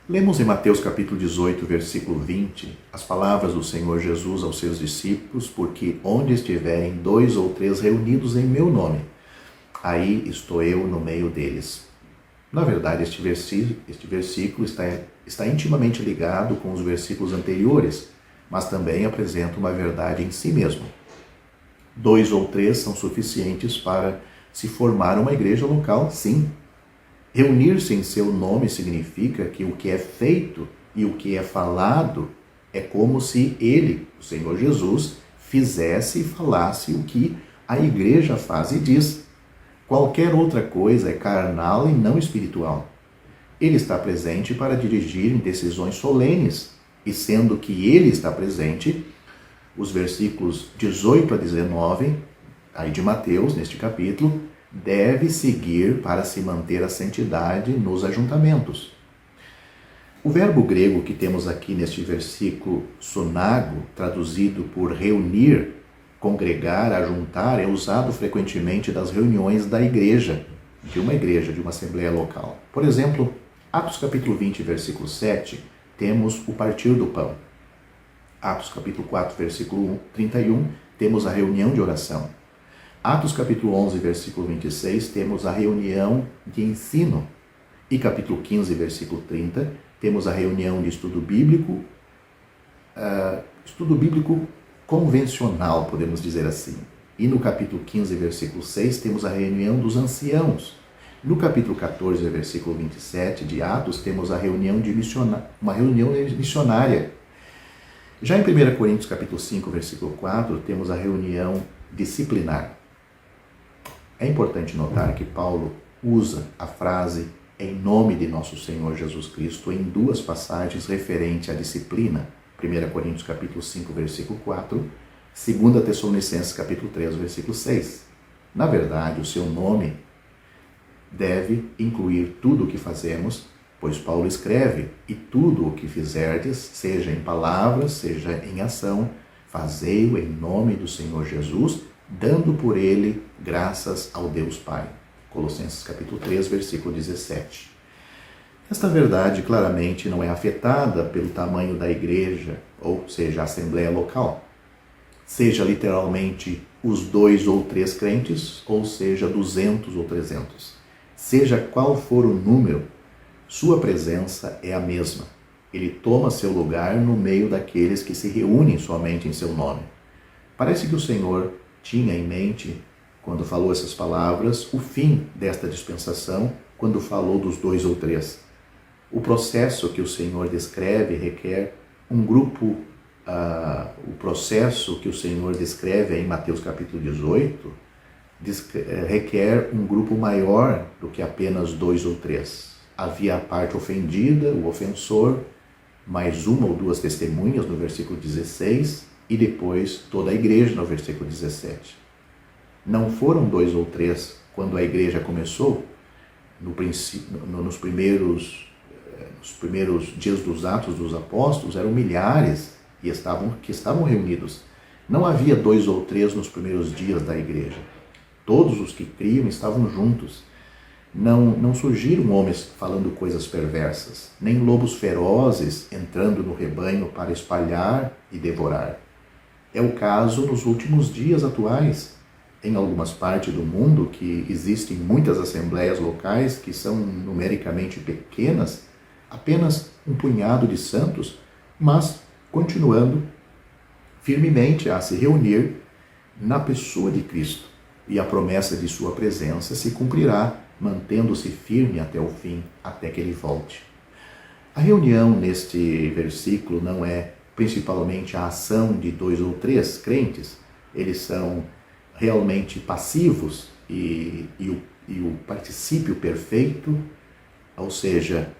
Lemos em Mateus capítulo 18, versículo 20, as palavras do Senhor Jesus aos seus discípulos, porque onde estiverem 2 ou 3 reunidos em meu nome, aí estou eu no meio deles. Na verdade, este versículo está intimamente ligado com os versículos anteriores, mas também apresenta uma verdade em si mesmo. 2 ou 3 são suficientes para se formar uma igreja local, sim. Reunir-se em seu nome significa que o que é feito e o que é falado é como se ele, o Senhor Jesus, fizesse e falasse o que a igreja faz e diz. Qualquer outra coisa é carnal e não espiritual. Ele está presente para dirigir em decisões solenes, e sendo que ele está presente, os versículos 18 a 19, aí de Mateus, neste capítulo, deve seguir para se manter a santidade nos ajuntamentos. O verbo grego que temos aqui neste versículo, sonago, traduzido por reunir, congregar, ajuntar, é usado frequentemente nas reuniões da igreja, de uma assembleia local. Por exemplo, Atos capítulo 20, versículo 7, temos o partir do pão. Atos capítulo 4, versículo 31, temos a reunião de oração. Atos capítulo 11, versículo 26, temos a reunião de ensino. E capítulo 15, versículo 30, temos a reunião de estudo bíblico convencional, podemos dizer assim. E no capítulo 15, versículo 6, temos a reunião dos anciãos. No capítulo 14, versículo 27 de Atos, temos a reunião uma reunião missionária. Já em 1 Coríntios capítulo 5, versículo 4, temos a reunião disciplinar. É importante notar que Paulo usa a frase em nome de nosso Senhor Jesus Cristo em 2 passagens referentes à disciplina. 1 Coríntios capítulo 5, versículo 4, 2 Tessalonicenses capítulo 3, versículo 6. Na verdade, o seu nome deve incluir tudo o que fazemos, pois Paulo escreve, e tudo o que fizerdes, seja em palavras, seja em ação, fazei-o em nome do Senhor Jesus, dando por ele graças ao Deus Pai. Colossenses capítulo 3, versículo 17. Esta verdade claramente não é afetada pelo tamanho da igreja, ou seja, a assembleia local. Seja literalmente os 2 ou 3 crentes, ou seja, 200 ou 300. Seja qual for o número, sua presença é a mesma. Ele toma seu lugar no meio daqueles que se reúnem somente em seu nome. Parece que o Senhor tinha em mente, quando falou essas palavras, o fim desta dispensação, quando falou dos 2 ou 3. O processo que o Senhor descreve requer um grupo, o processo que o Senhor descreve em Mateus capítulo 18, requer um grupo maior do que apenas 2 ou 3. Havia a parte ofendida, o ofensor, mais 1 ou 2 testemunhas no versículo 16, e depois toda a igreja no versículo 17. Não foram 2 ou 3 quando a igreja começou, nos primeiros dias dos Atos dos Apóstolos, eram milhares que estavam reunidos. Não havia 2 ou 3 nos primeiros dias da igreja. Todos os que criam estavam juntos. Não surgiram homens falando coisas perversas, nem lobos ferozes entrando no rebanho para espalhar e devorar. É o caso nos últimos dias atuais. Em algumas partes do mundo que existem muitas assembleias locais que são numericamente pequenas, apenas um punhado de santos, mas continuando firmemente a se reunir na pessoa de Cristo. E a promessa de sua presença se cumprirá, mantendo-se firme até o fim, até que ele volte. A reunião neste versículo não é principalmente a ação de 2 ou 3 crentes. Eles são realmente passivos e o particípio perfeito, ou seja,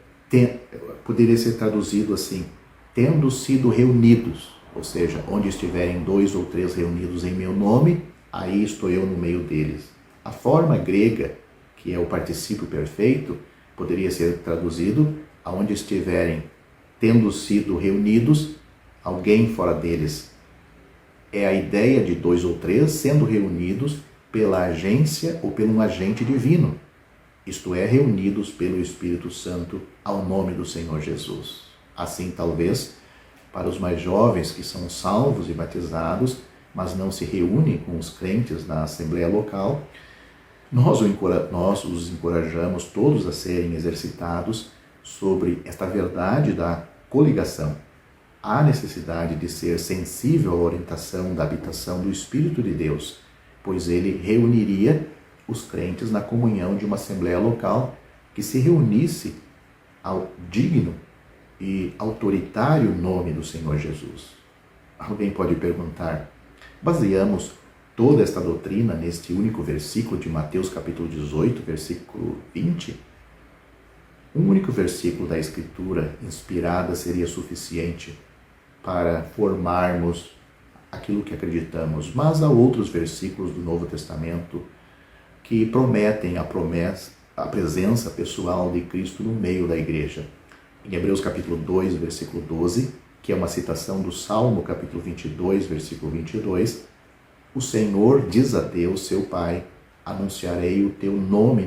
poderia ser traduzido assim, tendo sido reunidos, ou seja, onde estiverem 2 ou 3 reunidos em meu nome, aí estou eu no meio deles. A forma grega que é o particípio perfeito, poderia ser traduzido aonde estiverem tendo sido reunidos, alguém fora deles. É a ideia de 2 ou 3 sendo reunidos pela agência ou por um agente divino, isto é, reunidos pelo Espírito Santo ao nome do Senhor Jesus. Assim, talvez, para os mais jovens que são salvos e batizados, mas não se reúnem com os crentes na Assembleia Local, nós os encorajamos todos a serem exercitados sobre esta verdade da coligação. Há necessidade de ser sensível à orientação da habitação do Espírito de Deus, pois ele reuniria os crentes na comunhão de uma Assembleia Local que se reunisse ao digno e autoritário nome do Senhor Jesus. Alguém pode perguntar, baseamos toda esta doutrina neste único versículo de Mateus capítulo 18, versículo 20? Um único versículo da Escritura inspirada seria suficiente para formarmos aquilo que acreditamos, mas há outros versículos do Novo Testamento que prometem a presença pessoal de Cristo no meio da igreja. Em Hebreus capítulo 2, versículo 12, que é uma citação do Salmo capítulo 22, versículo 22, o Senhor diz a Deus, seu Pai, anunciarei o teu nome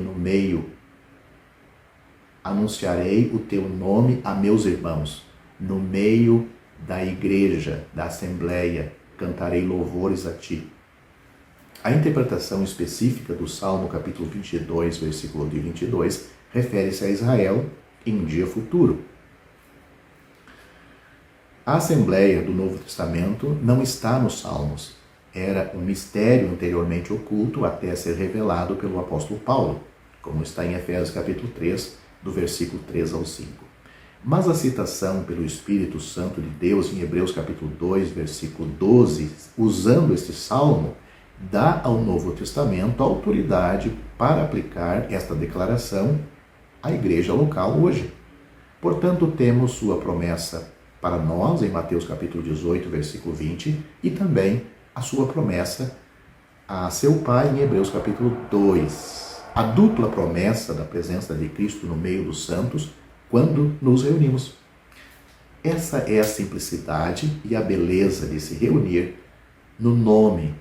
a meus irmãos, no meio da igreja, da assembleia, cantarei louvores a ti. A interpretação específica do Salmo capítulo 22, versículo de 22, refere-se a Israel em um dia futuro. A Assembleia do Novo Testamento não está nos Salmos. Era um mistério anteriormente oculto até ser revelado pelo apóstolo Paulo, como está em Efésios capítulo 3, do versículo 3 ao 5. Mas a citação pelo Espírito Santo de Deus em Hebreus capítulo 2, versículo 12, usando este salmo, dá ao Novo Testamento autoridade para aplicar esta declaração à igreja local hoje. Portanto, temos sua promessa para nós em Mateus capítulo 18, versículo 20, e também a sua promessa a seu Pai em Hebreus capítulo 2. A dupla promessa da presença de Cristo no meio dos santos quando nos reunimos. Essa é a simplicidade e a beleza de se reunir no nome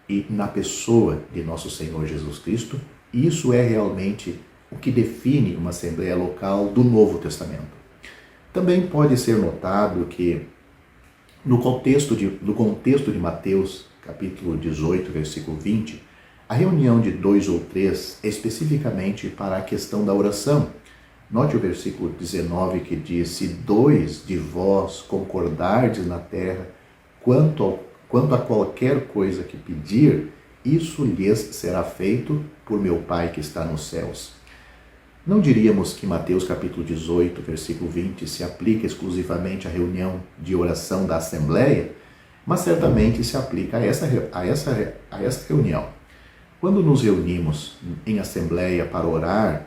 e na pessoa de nosso Senhor Jesus Cristo. E isso é realmente o que define uma Assembleia Local do Novo Testamento. Também pode ser notado que no contexto de Mateus, capítulo 18, versículo 20, a reunião de 2 ou 3 é especificamente para a questão da oração. Note o versículo 19 que diz, se 2 de vós concordardes na terra quanto a qualquer coisa que pedir, isso lhes será feito por meu Pai que está nos céus. Não diríamos que Mateus capítulo 18, versículo 20 se aplica exclusivamente à reunião de oração da Assembleia, mas certamente se aplica a essa reunião. Quando nos reunimos em Assembleia para orar,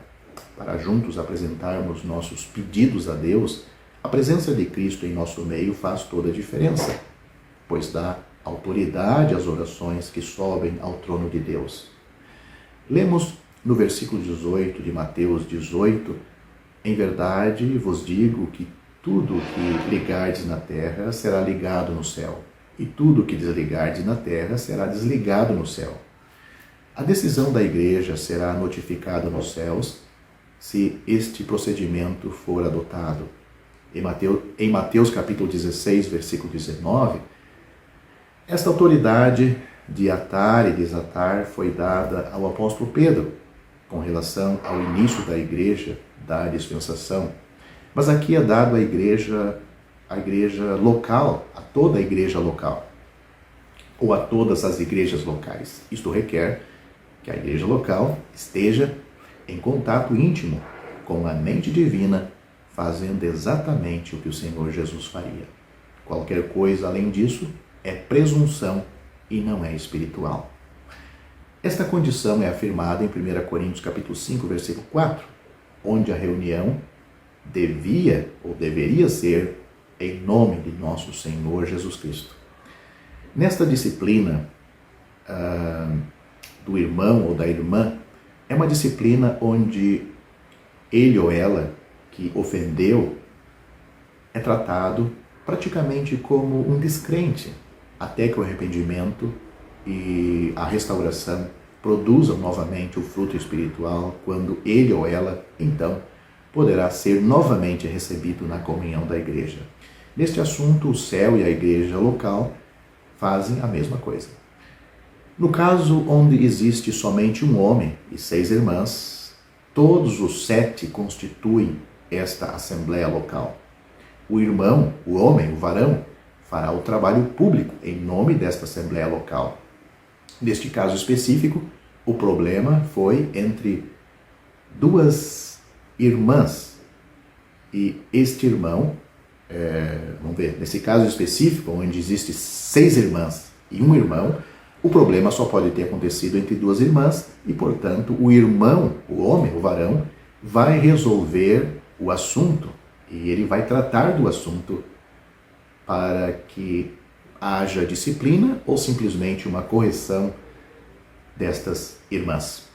para juntos apresentarmos nossos pedidos a Deus, a presença de Cristo em nosso meio faz toda a diferença, pois dá autoridade às orações que sobem ao trono de Deus. Lemos no versículo 18 de Mateus 18, em verdade vos digo que tudo que ligardes na terra será ligado no céu, e tudo que desligardes na terra será desligado no céu. A decisão da igreja será notificada nos céus se este procedimento for adotado. Em Mateus capítulo 16, versículo 19, esta autoridade de atar e desatar foi dada ao apóstolo Pedro, com relação ao início da igreja, da dispensação. Mas aqui é dado à igreja local, a toda a igreja local, ou a todas as igrejas locais. Isto requer que a igreja local esteja em contato íntimo com a mente divina, fazendo exatamente o que o Senhor Jesus faria. Qualquer coisa além disso é presunção e não é espiritual. Esta condição é afirmada em 1 Coríntios capítulo 5, versículo 4, onde a reunião devia ou deveria ser em nome de nosso Senhor Jesus Cristo. Nesta disciplina do irmão ou da irmã, É uma disciplina onde ele ou ela que ofendeu é tratado praticamente como um descrente, até que o arrependimento e a restauração produzam novamente o fruto espiritual, quando ele ou ela, então, poderá ser novamente recebido na comunhão da igreja. Neste assunto, o céu e a igreja local fazem a mesma coisa. No caso onde existe somente um homem e 6 irmãs, todos os 7 constituem esta assembleia local. O irmão, o homem, o varão, fará o trabalho público em nome desta assembleia local. Neste caso específico, o problema foi entre 2 irmãs. E este irmão, vamos ver, nesse caso específico, onde existe 6 irmãs e um irmão, o problema só pode ter acontecido entre 2 irmãs e, portanto, o irmão, o homem, o varão, vai resolver o assunto e ele vai tratar do assunto para que haja disciplina ou simplesmente uma correção destas irmãs.